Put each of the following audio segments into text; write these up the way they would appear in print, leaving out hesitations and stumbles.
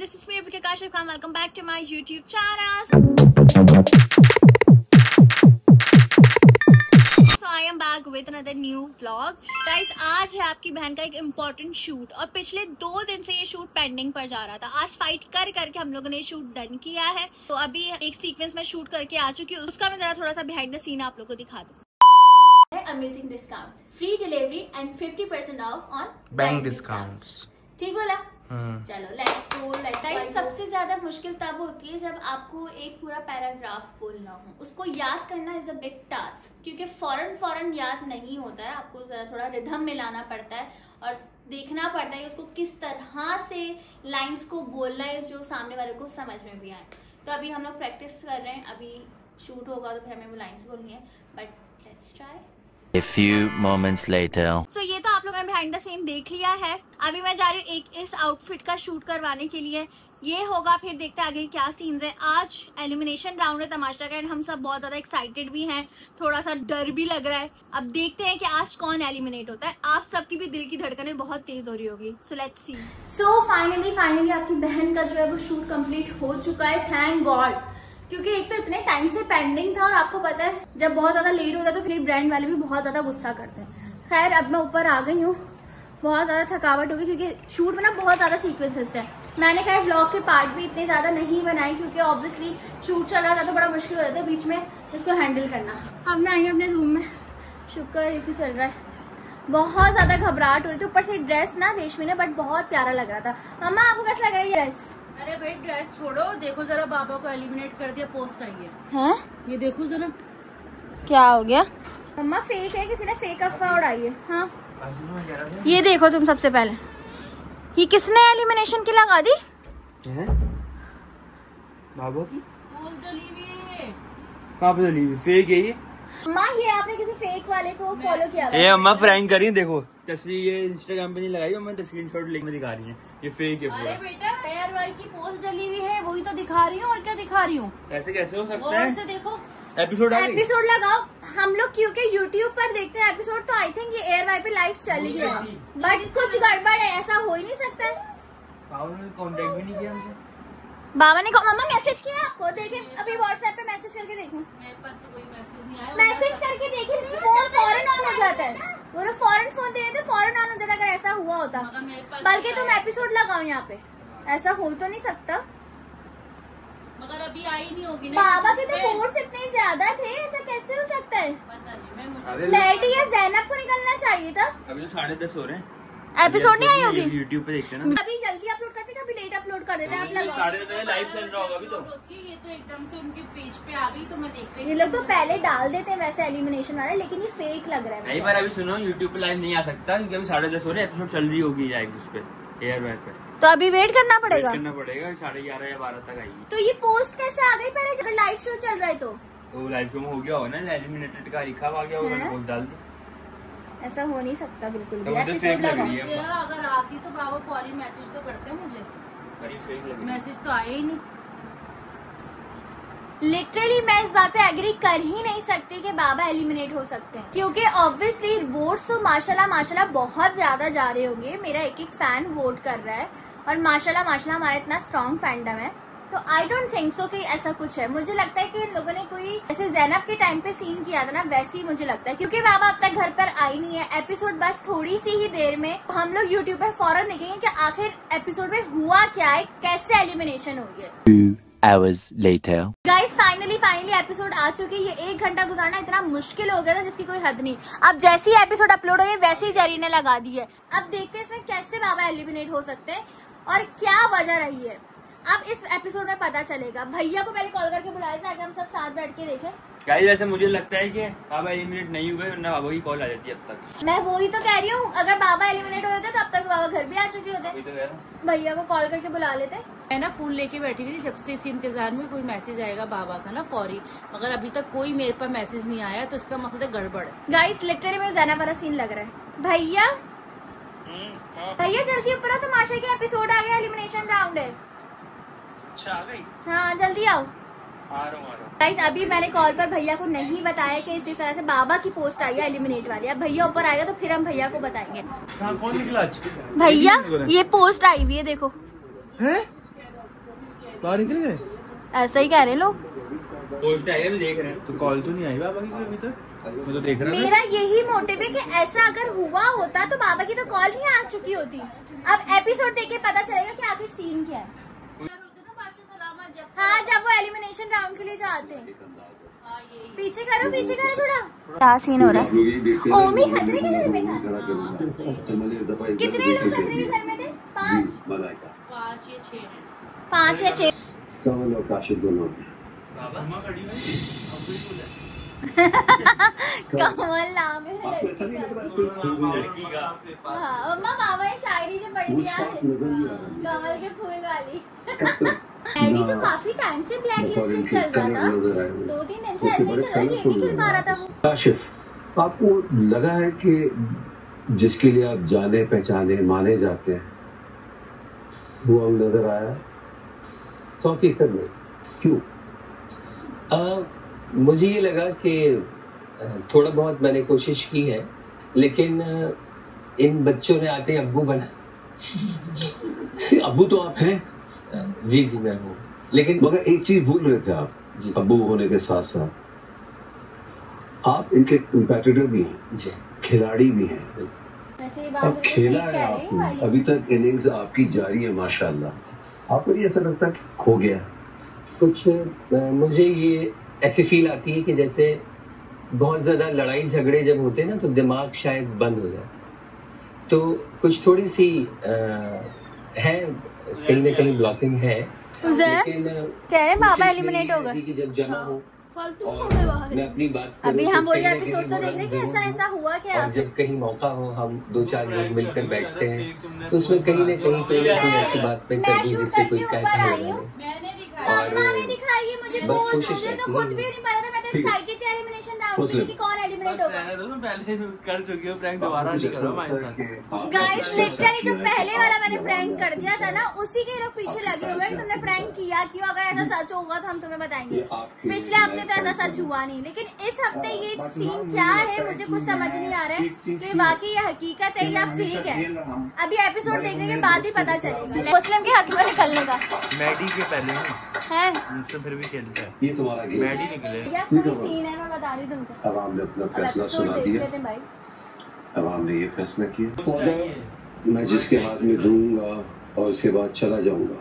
this is me Kaashif Khan. Welcome back to my YouTube channel. So I am back with another new vlog. Guys, आज है आपकी बहन का एक important shoot और पिछले 2 दिन से ये शूट पेंडिंग पर जा रहा था। आज फाइट कर करके हम लोगों ने शूट डन किया है, तो अभी एक सीक्वेंस में शूट करके आ चुकी हूँ। उसका मैं जरा थोड़ा सा बिहाइंड द सीन आप लोगों को दिखा दूँ। Amazing discount, free delivery and 50% of on bank discounts. ठीक बोला? चलो लेट्स गो। गाइस, सबसे ज्यादा मुश्किल तब होती है जब आपको एक पूरा पैराग्राफ बोलना हो, उसको याद करना इज अ बिग टास्क, क्योंकि फौरन याद नहीं होता है। आपको जरा थोड़ा रिदम मिलाना पड़ता है और देखना पड़ता है उसको किस तरह से लाइंस को बोलना है जो सामने वाले को समझ में भी आए। तो अभी हम लोग प्रैक्टिस कर रहे हैं, अभी शूट होगा तो फिर हमें वो लाइंस बोलनी है, but let's try. A few moments later. So, ये तो आप लोगों ने बिहाइंड द सीन देख लिया है। अभी मैं जा रही हूँ इस आउटफिट का शूट करवाने के लिए। ये होगा, फिर देखते हैं आगे क्या सीन्स है। आज एलिमिनेशन राउंड है तमाशा का, एंड हम सब बहुत ज्यादा एक्साइटेड भी हैं, थोड़ा सा डर भी लग रहा है। अब देखते हैं कि आज कौन एलिमिनेट होता है। आप सबकी भी दिल की धड़कनें बहुत तेज हो रही होगी। So let's see. So finally आपकी बहन का जो है वो शूट कंप्लीट हो चुका है, थैंक गॉड। क्योंकि एक तो इतने टाइम से पेंडिंग था और आपको पता है जब बहुत ज्यादा लेट होता है तो फिर ब्रांड वाले भी बहुत ज्यादा गुस्सा करते हैं। खैर, अब मैं ऊपर आ गई हूँ। बहुत ज्यादा थकावट होगी क्योंकि शूट में ना बहुत ज्यादा सीक्वेंसेस थे। मैंने खैर व्लॉग के पार्ट भी इतने ज्यादा नहीं बनाए क्योंकि ऑब्वियसली शूट चल रहा था तो बड़ा मुश्किल हो जाता है बीच में इसको हैंडल करना। अब मैं आई अपने रूम में, शुक्र एसी चल रहा है। बहुत ज्यादा घबराहट हो रही थी, ऊपर से ड्रेस ना रेशमी ने बट बहुत प्यारा लग रहा था। मम्मा आपको कैसा लग रहा है ये ड्रेस? अरे भाई ड्रेस छोड़ो, देखो जरा बाबा को एलिमिनेट कर दिया, पोस्ट आई है। हैं? ये देखो जरा क्या हो गया? मम्मा फेक है, किसी ने फेक अफवाह उड़ाई है। हाँ, ये देखो तुम सबसे पहले, ये किसने एलिमिनेशन की लगा दी? बाबा की पोस्ट डली हुई है। कहाँ पे डली हुई? फेक है ये। अम्मा, ये आपने किसी फेक वाले को फॉलो किया? ये अम्मा प्रैंक करी, देखो तस्वीर ये इंस्टाग्राम पे नहीं लगाई, मैं स्क्रीनशॉट लेके दिखा रही है। ये फेक है पूरा। अरे बेटा, एयर वाई की पोस्ट डली हुई है, वही तो दिखा रही हूँ। और क्या दिखा रही हूँ? ऐसे कैसे हो सकता और है? से देखो एपिसोड लगाओ। हम लोग क्योंकि यूट्यूब पर देखते हैं एपिसोड, तो आई थिंक ये एयर वाई पे लाइव चली गई है, बट कुछ गड़बड़ है, ऐसा हो ही नहीं सकता है। कांटेक्ट भी नहीं किया हमसे। बाबा ने मम्मा मैसेज किया आपको? देखे अभी व्हाट्सएप पे मैसेज करके देखो। मेरे पास तो कोई मैसेज नहीं आया। मैसेज करके देखिए, फोन फौरन ऑन हो जाता है। वो लोग फौरन फोन दे देते, फौरन ऑन हो जाता अगर ऐसा हुआ होता। बल्कि तुम एपिसोड लगाओ यहाँ पे, ऐसा हो तो नहीं सकता। मगर अभी आई नहीं होगी ना। बाबा के तो वोट्स इतने ज्यादा थे, ऐसा कैसे हो सकता है? पता नहीं, मुझे लेडी या ज़ैनब को निकलना चाहिए था। अभी तो 10:30 हो रहे हैं, एपिसोड नहीं आई होगी। यूट्यूब पे देखते हैं ना। अभी जल्दी अपलोड करते हैं, कभी लेट अपलोड कर देते हैं। आप लगाओ। 10:30 लाइव चल रहा होगा अभी तो। ये तो एकदम से उनके पेज पे आ गई तो मैं देख रही। ये लोग तो पहले डाल देते हैं वैसे एलिमिनेशन वाला, लेकिन ये फेक लग रहा है। नहीं, पर अभी सुनो, यूट्यूब पे लाइव नहीं आ सकता क्योंकि अभी 10:30 हो रहे हैं, एपिसोड चल रही होगी लाइव उस पे, एयर वेब पे। तो अभी वेट करना पड़ेगा। 11:30 या 12 तक आएगी। तो ये पोस्ट कैसे आ गई पहले जब लाइव शो चल रहा है? तो लाइव शो में हो गया होगा ना, एलिमिनेटेड का लिखा आ गया होगा, पोस्ट डाल दी। ऐसा हो नहीं सकता बिल्कुल भी। तो फेक लग रही है। यार अगर आती तो बाबा फौरी मैसेज तो करते मुझे, मैसेज तो आया ही नहीं। लिटरली मैं इस बात पे एग्री कर ही नहीं सकती कि बाबा एलिमिनेट हो सकते हैं, क्योंकि ऑब्वियसली वोट्स तो माशाल्लाह बहुत ज्यादा जा रहे होंगे। मेरा एक फैन वोट कर रहा है और माशाल्लाह हमारा इतना स्ट्रॉन्ग फैंडम है, तो आई डोंट थिंक सो कि ऐसा कुछ है। मुझे लगता है कि इन लोगों ने कोई जैसे ज़ैनब के टाइम पे सीन किया था ना, वैसे ही मुझे लगता है, क्योंकि बाबा अब तक घर पर आई नहीं है। एपिसोड बस थोड़ी सी ही देर में हम लोग यूट्यूब पे फौरन देखेंगे कि आखिर एपिसोड में हुआ क्या है, कैसे एलिमिनेशन हुई है। 2 hours later. Guys, finally episode आ चुकी है। ये 1 घंटा गुजारना इतना मुश्किल हो गया था जिसकी कोई हद नहीं। अब जैसे ही एपिसोड अपलोड हो गई वैसे ही जरी ने लगा दी है। अब देखते हैं इसमें कैसे बाबा एलिमिनेट हो सकते हैं और क्या वजह रही है। अब इस एपिसोड में पता चलेगा। भैया को पहले कॉल करके बुलाया था ताकि हम सब साथ बैठ के देखें। गाइस, वैसे मुझे लगता है कि बाबा एलिमिनेट नहीं हुए, वरना बाबा की कॉल आ जाती है अब तक। मैं वही तो कह रही हूँ, अगर बाबा एलिमिनेट हो जाते तब तक बाबा घर भी आ चुके होते। वही तो कह रहा हूं। भैया को कॉल करके बुला लेते। मैं ना फोन लेके बैठी हुई थी जब से, इसी इंतजार में कोई मैसेज आएगा बाबा का ना फौरी, मगर अभी तक कोई मेरे पास मैसेज नहीं आया, तो इसका मकसद है गड़बड़ है। गाइस, लिटरली में ज़ैनब वाला सीन लग रहा है। भैया जल्दी ऊपर आओ, तमाशा के एपिसोड आ गया, एलिमिनेशन राउंड है। अच्छा, आ गई? हाँ, जल्दी आओ। आ रहा हूँ। गाइस, अभी मैंने कॉल पर भैया को नहीं बताया कि इस तरह से बाबा की पोस्ट आई है एलिमिनेट वाली। अब भैया ऊपर आएगा तो फिर हम भैया को बताएंगे। कौन निकला? भैया, ये पोस्ट आई हुई है, देखो। है? बाहर निकल गए? ऐसा ही कह रहे लोग। पोस्ट आई है, मैं देख रहे हैं। तो कॉल तो नहीं आई बाबा की कोई अभी तक? मैं तो देख रहा हूं। मेरा यही मोटिव है कि ऐसा अगर हुआ होता तो बाबा की तो कॉल ही आ चुकी होती। अब एपिसोड देख के पता चलेगा कि आखिर सीन क्या है। हाँ, जब वो एलिमिनेशन राउंड के लिए जाते हैं। पीछे करो थोड़ा। क्या सीन हो रहा है? ओमी खतरे के घर में था। कितने लोग खतरे के घर में थे? 5 या 6। कमल नाम है लड़की का। हाँ अम्मा, बाबा ये शायरी जो पढ़ी थी यार, कमल के फूल वाली। एडी तो काफी टाइम से ब्लैक लिस्टेड चल रहा था, 2-3 दिन से ऐसे ही चल रहा है, गेम नहीं खेल पा रहा था वो। काशिफ, आपको लगा है कि जिसके लिए आप जाने पहचाने माने जाते हैं वो अब नजर आया? 100% में। क्यों? मुझे ये लगा कि थोड़ा बहुत मैंने कोशिश की है, लेकिन इन बच्चों ने आते अब्बू बना। अब्बू तो आप हैं। जी मैं हूँ, लेकिन मगर एक चीज भूल रहे थे आप जी। अब्बू होने के साथ साथ आप इनके कंपेटिटर भी हैं जी, खिलाड़ी भी हैं। वैसे ये बात अब बिल्कुल खेला ठीक है कह रहे हैं आपने, वाली। अभी तक इनिंग्स आपकी जारी है माशाल्लाह। आपको नहीं ऐसा लगता कि खो गया? कुछ मुझे ये ऐसी फील आती है कि जैसे बहुत ज्यादा लड़ाई झगड़े जब होते हैं ना तो दिमाग शायद बंद हो जाए, तो कुछ थोड़ी सी है, कहीं ना कहीं ब्लॉकिंग है। लेकिन कह रहे बाबा एलिमिनेट हो गए। कि जब जमा हो और मैं अपनी बात अभी करूं हम तो वही कहीं ना एपिसोड कहीं तो देख रहे हैं कि जरूर ऐसा ऐसा हुआ क्या। और जब कहीं मौका हो हम 2-4 लोग मिलकर बैठते हैं तो उसमें कहीं ना कहीं कोई ऐसी बात पे कर दूं जिससे कोई कहता है मैंने दिखाई है मुझे बस पोस्ट, कोशिश मुझे तो रहती खुद है। भी नहीं पता था। मैं तो एक्साइटेड थी एलिमिनेशन राउंड के लिए कि कौन एलिमिनेट होगा। पहले कर चुकी हो प्रैंक, दोबारा नहीं करो हमारे साथ। गाइस लिटरली जो पहले वाला मैंने प्रैंक कर दिया था ना, उसी के लोग पीछे लगे हुए हैं कि तुमने प्रैंक किया क्यों। अगर ऐसा सच होगा तो हम तुम्हें बताएंगे। पिछले हफ्ते तो ऐसा सच हुआ नहीं, लेकिन इस हफ्ते ये सीन क्या है मुझे कुछ समझ नहीं आ रहा है कि वाकई ये हकीकत है या फेक है। अभी एपिसोड देखने के बाद ही पता चलेगा। मुस्लिम के हक में निकलने का मैडी के पहले है, मुझसे फिर भी खेलता है। ये तुम्हारा गेम मैडी निकले। या कोई सीन है मैं बता रही तुमको। अब आपने अपना अब फैसला एपिसोड सुना देख दिया। लेते हैं भाई। अब आपने ये फैसला किया मैं जिसके हाथ में दूंगा और उसके बाद चला जाऊंगा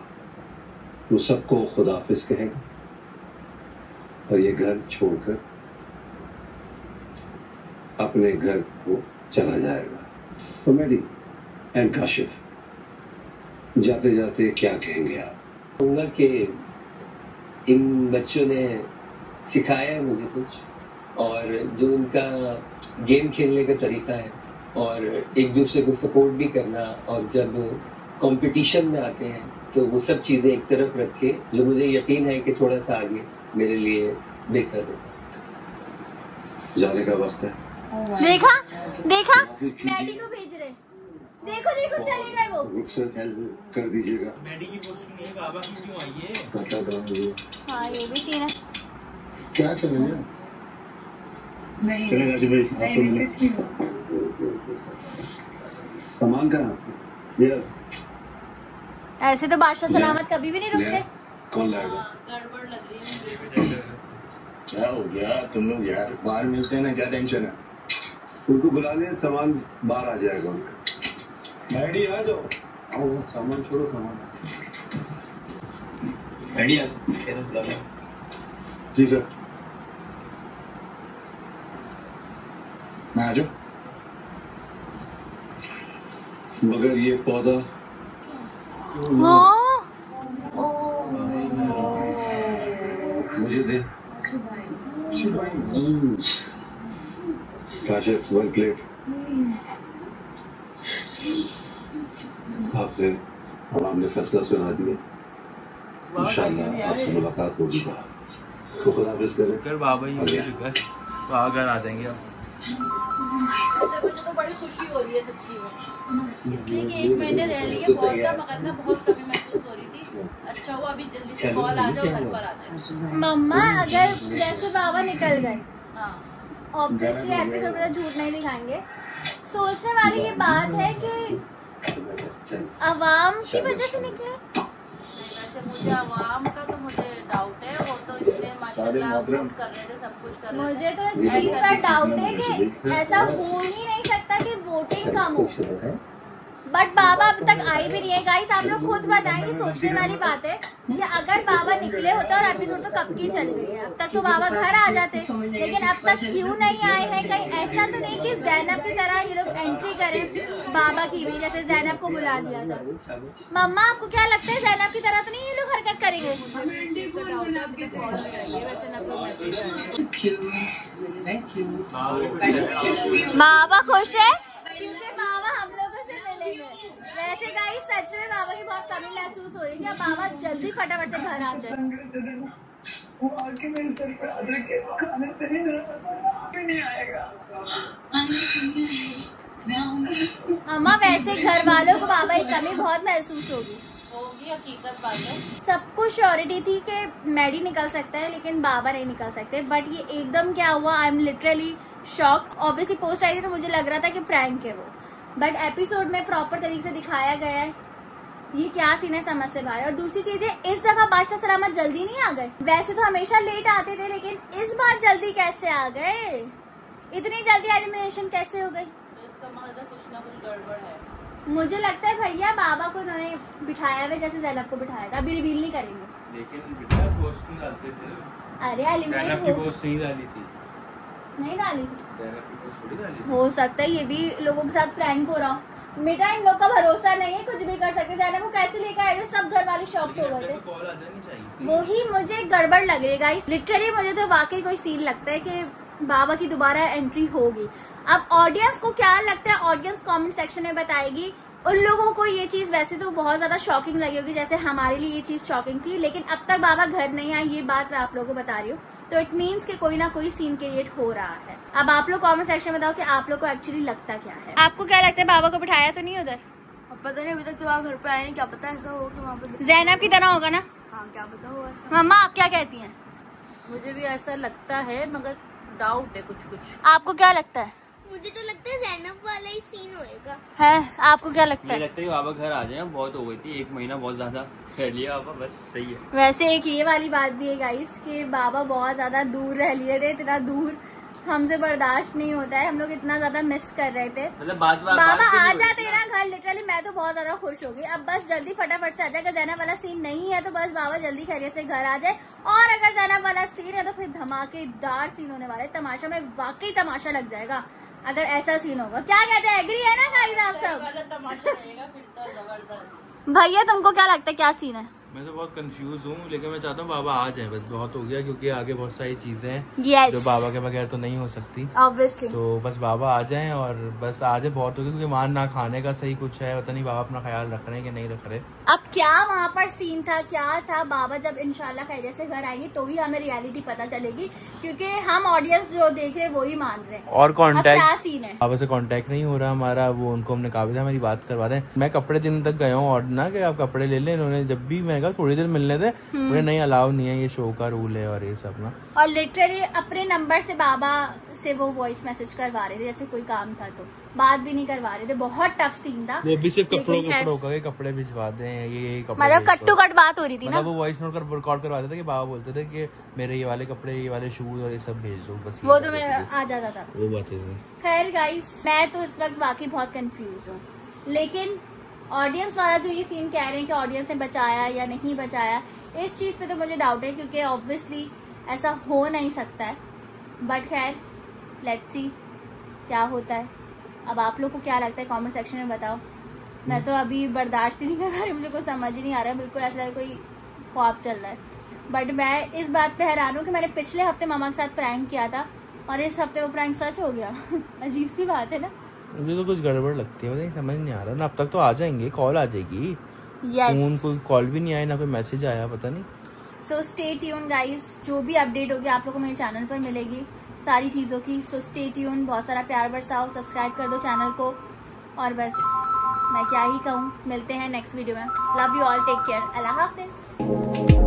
वो सबको खुदाफिज कहेगा और ये घर छोड़कर अपने घर को चला जाएगा। तो मेरी एंड काशिफ, जाते जाते क्या कहेंगे आप? कहूँगा कि इन बच्चों ने सिखाया है मुझे कुछ, और जो उनका गेम खेलने का तरीका है और एक दूसरे को सपोर्ट भी करना, और जब कंपटीशन में आते हैं तो वो सब चीजें एक तरफ रख के जो मुझे यकीन है कि थोड़ा सा आगे मेरे लिए बेहतर हो। जाने का वक्त है। देखा मैडी को भेज रहे, देखो चले गए वो। रुखसत हेल्प कर दीजिएगा। मैडी की पोस्ट नहीं है, बाबा की क्यों आई है? पता करो हाँ ये भी सीन है। क्या चलेगा? नहीं चलेगा जी भाई, आप तो मिले। कुछ नहीं हुआ। सामान कहाँ? ये ऐसे तो बादशाह सलामत कभी भी नहीं रुकते। कौन लाएगा? गड़बड़ लग रही है। क्या हो गया तुम लोग यार? बाहर मिलते हैं ना, क्या टेंशन है? उनको बुला ले, सामान बाहर आ जाएगा उनका। मैडी आ जाओ। आओ, सामान छोड़ो, सामान। मैडी आ जाओ। जी सर। मैं आ जाऊं? मगर ये पौधा मुझे दे। काशिफ, 1 प्लेट। आपसे अब आपने फैसला सुना दिया, इंशाल्लाह आपसे मुलाकात होगी। तो खुदाफिज करें। शुक्र बाबा ही है, शुक्र तो आकर आ जाएंगे आप। मुझे तो बड़ी खुशी हो रही है सच्ची में, इसलिए कि 1 महीने रह लिया बहुत था, मगर ना बहुत कमी महसूस हो रही थी। अच्छा हुआ अभी जल्दी से कॉल आ जाओ, घर पर आ जाओ। मम्मा अगर जैसे बाबा निकल गए, हाँ ऑब्वियसली एपिसोड में तो झूठ नहीं दिखाएंगे। सोचने वाली ये बात है कि अवाम की वजह से निकले। वैसे मुझे अवाम का तो मुझे डाउट है, वो तो इतने माशाल्लाह वोट कर रहे थे, सब कुछ कर रहे थे। मुझे तो इस चीज पर डाउट है कि ऐसा हो ही नहीं सकता कि वोटिंग कम हो, बट बाबा अब तक आई भी नहीं है। गाइस आप लोग खुद बताएं, सोचने वाली बात है कि अगर बाबा निकले होते और एपिसोड तो कब की चल गई है, अब तक तो बाबा घर आ जाते, लेकिन अब तक क्यों नहीं आए हैं? कहीं ऐसा तो नहीं कि जैनब की तरह ये लोग एंट्री करें बाबा की भी, जैसे जैनब को बुला दिया था। मम्मा आपको क्या लगता है जैनब की तरह तो नहीं ये लोग हरकत करेंगे? बाबा खुश है क्योंकि बाबा हम लोगों से मिलेंगे। वैसे गाइस सच में बाबा की बहुत कमी महसूस हो रही थी, अब बाबा जल्दी फटाफट से घर आ जाए। वो आके मेरे सर पे हाथ रख के खाने से ही मेरा मसाला भी नहीं आएगा। अम्मा वैसे घर वालों को बाबा की कमी बहुत महसूस होगी, हकीकत बात है। सब कुछ श्योरिटी थी कि मैडी निकल सकता है लेकिन बाबा नहीं निकल सकते, बट ये एकदम क्या हुआ, I am literally shock. Obviously post आई थी तो मुझे लग रहा था कि प्रैंक है वो, बट एपिसोड में प्रॉपर तरीके से दिखाया गया है। ये क्या सीन है समझ से बाहर। और दूसरी चीज है, इस दफा बादशाह सलामत जल्दी नहीं आ गए। वैसे तो हमेशा लेट आते थे, लेकिन इस बार जल्दी कैसे आ गए? इतनी जल्दी एलिमिनेशन कैसे हो गई? तो इसका मतलब कुछ ना कुछ गड़बड़ है। मुझे लगता है भैया बाबा को उन्होंने बिठाया हुआ जैसे जैनब को बिठाया था, अभी रिवील नहीं करेंगे। लेकिन बेटा पोस्ट नहीं डालते थे। अरे जैनब की पोस्ट नहीं डाली थी, नहीं डाली थी, जैनब की पोस्ट थोड़ी डाली थी। हो सकता है ये भी लोगों के साथ प्रैंक हो रहा हो। बेटा इन लोग का भरोसा नहीं है, कुछ भी कर सकते। जैनब को कैसे लेकर आए थे, सब घर वाले शॉक्ड हो गए थे। कॉल आ जानी चाहिए थी। वही मुझे गड़बड़ लग रही है गाइस, लिटरली मुझे तो वाकई कोई सीन लगता है कि बाबा की दोबारा एंट्री होगी। अब ऑडियंस को क्या लगता है, ऑडियंस कमेंट सेक्शन में बताएगी। उन लोगों को ये चीज वैसे तो बहुत ज्यादा शॉकिंग लगी होगी, जैसे हमारे लिए ये चीज शॉकिंग थी, लेकिन अब तक बाबा घर नहीं आए, ये बात मैं आप लोगों को बता रही हूँ। तो इट मीन्स कि कोई ना कोई सीन क्रिएट हो रहा है। अब आप लोग कमेंट सेक्शन में बताओ कि आप लोग को एक्चुअली लगता क्या है। आपको क्या लगता है, बाबा को बिठाया तो नहीं उधर? पता नहीं, अभी तक तो वहाँ घर पे आए नहीं, क्या पता ऐसा हो कि वहाँ पे जैनब की तरह होगा ना? हाँ क्या पता हो ऐसा। मम्मा आप क्या कहती हैं? मुझे भी ऐसा लगता है, मगर डाउट है कुछ। आपको क्या लगता है? मुझे तो लगता है जैनब वाला ही सीन होएगा। है, आपको क्या लगता मुझे है? लगता है कि बाबा घर आ जाए, बहुत हो गई थी, 1 महीना बहुत ज्यादा रह लिया बाबा, बस सही है। वैसे एक ये वाली बात भी है गाइस कि बाबा बहुत ज्यादा दूर रह लिए थे, इतना दूर हमसे बर्दाश्त नहीं होता है, हम लोग इतना ज्यादा मिस कर रहे थे। मतलब बाबा आ जाते ना घर, लिटरली मैं तो बहुत ज्यादा खुश हो गई। अब बस जल्दी फटाफट से आ जाए। अगर जैनब वाला सीन नहीं है तो बस बाबा जल्दी खैरियत से घर आ जाए, और अगर जैनब वाला सीन है तो फिर धमाकेदार सीन होने वाला है। तमाशा में वाकई तमाशा लग जाएगा अगर ऐसा सीन होगा। क्या कहते हैं, एग्री है ना गाइस आप सब? तमाशा रहेगा फिर तो जबरदस्त। भैया तुमको क्या लगता है, क्या सीन है? मैं तो बहुत कंफ्यूज हूँ, लेकिन मैं चाहता हूँ बाबा आ जाए, बस बहुत हो गया, क्योंकि आगे बहुत सारी चीजें हैं yes. जो बाबा के बगैर तो नहीं हो सकती। ऑब्वियसली तो बस बाबा आ जाएं, और बस आ जाए बहुत हो गया, क्योंकि वहाँ ना खाने का सही कुछ है, पता नहीं बाबा अपना ख्याल रख रहे हैं कि नहीं रख रहे। अब क्या वहाँ पर सीन था, क्या था? बाबा जब इंशाल्लाह खैरियत से घर आएंगे तो ही हमें रियलिटी पता चलेगी, क्योंकि हम ऑडियंस जो देख रहे हैं वो ही मान रहे हैं। और क्या सीन है? बाबा से कांटेक्ट नहीं हो रहा हमारा, वो उनको हमने कहा था हमारी बात करवा दें। मैं कपड़े दिन तक गया हूँ और ना कि आप कपड़े ले लें, इन्होंने जब भी मैं कहा थोड़ी देर मिलने थे, मुझे नहीं अलाउ नहीं है, ये शो का रूल है और ये सब ना। और लिटरली अपने नंबर से बाबा से वो वॉइस मैसेज करवा रहे थे, जैसे कोई काम था तो बात भी नहीं करवा रहे थे। बहुत टफ सीन था, वो भी सिर्फ कपड़ों का कपड़े भिजवा दें, ये कपड़े, मतलब कट टू कट बात हो रही थी ना। मतलब वो वॉइस नोट कर रिकॉर्ड करवाते थे कि बाबा बोलते थे कि मेरे ये वाले कपड़े, ये वाले शूज और ये सब भेज दो, बस वो तो मैं आ जाता था। वो बात है। खैर गाइस, मैं तो इस वक्त वाकई बहुत कंफ्यूज हूँ, लेकिन ऑडियंस वाला जो ये सीन कह रहे हैं कि ऑडियंस ने बचाया या नहीं बचाया, इस चीज पे तो मुझे डाउट है, क्योंकि ऑब्वियसली ऐसा हो नहीं सकता है। बट खैर लेट्स सी क्या होता है। अब आप लोग को क्या लगता है कमेंट सेक्शन में बताओ। मैं तो अभी बर्दाश्त ही नहीं कर रही, मुझे कुछ समझ ही नहीं आ रहा है, बिल्कुल ऐसा लग कोई ख्वाब चल रहा है। बट मैं इस बात पे हैरान हूँ कि मैंने पिछले हफ्ते मामा के साथ प्रैंक किया था और इस हफ्ते वो प्रैंक सच हो गया। अजीब सी बात है ना। मुझे तो कुछ गड़बड़ लगती है, मुझे समझ नहीं आ रहा ना। अब तक तो आ जाएंगे, कॉल आ जाएगी। yes. फोन कोई कॉल भी नहीं आया, ना कोई मैसेज आया, पता नहीं। सो स्टे ट्यून गाइस, जो भी अपडेट होगी आप लोगों को मेरे चैनल पर मिलेगी सारी चीजों की। सो स्टे ट्यून, बहुत सारा प्यार बरसाओ, सब्सक्राइब कर दो चैनल को, और बस मैं क्या ही कहूँ। मिलते हैं नेक्स्ट वीडियो में। Love you all, take care, Allah Hafiz.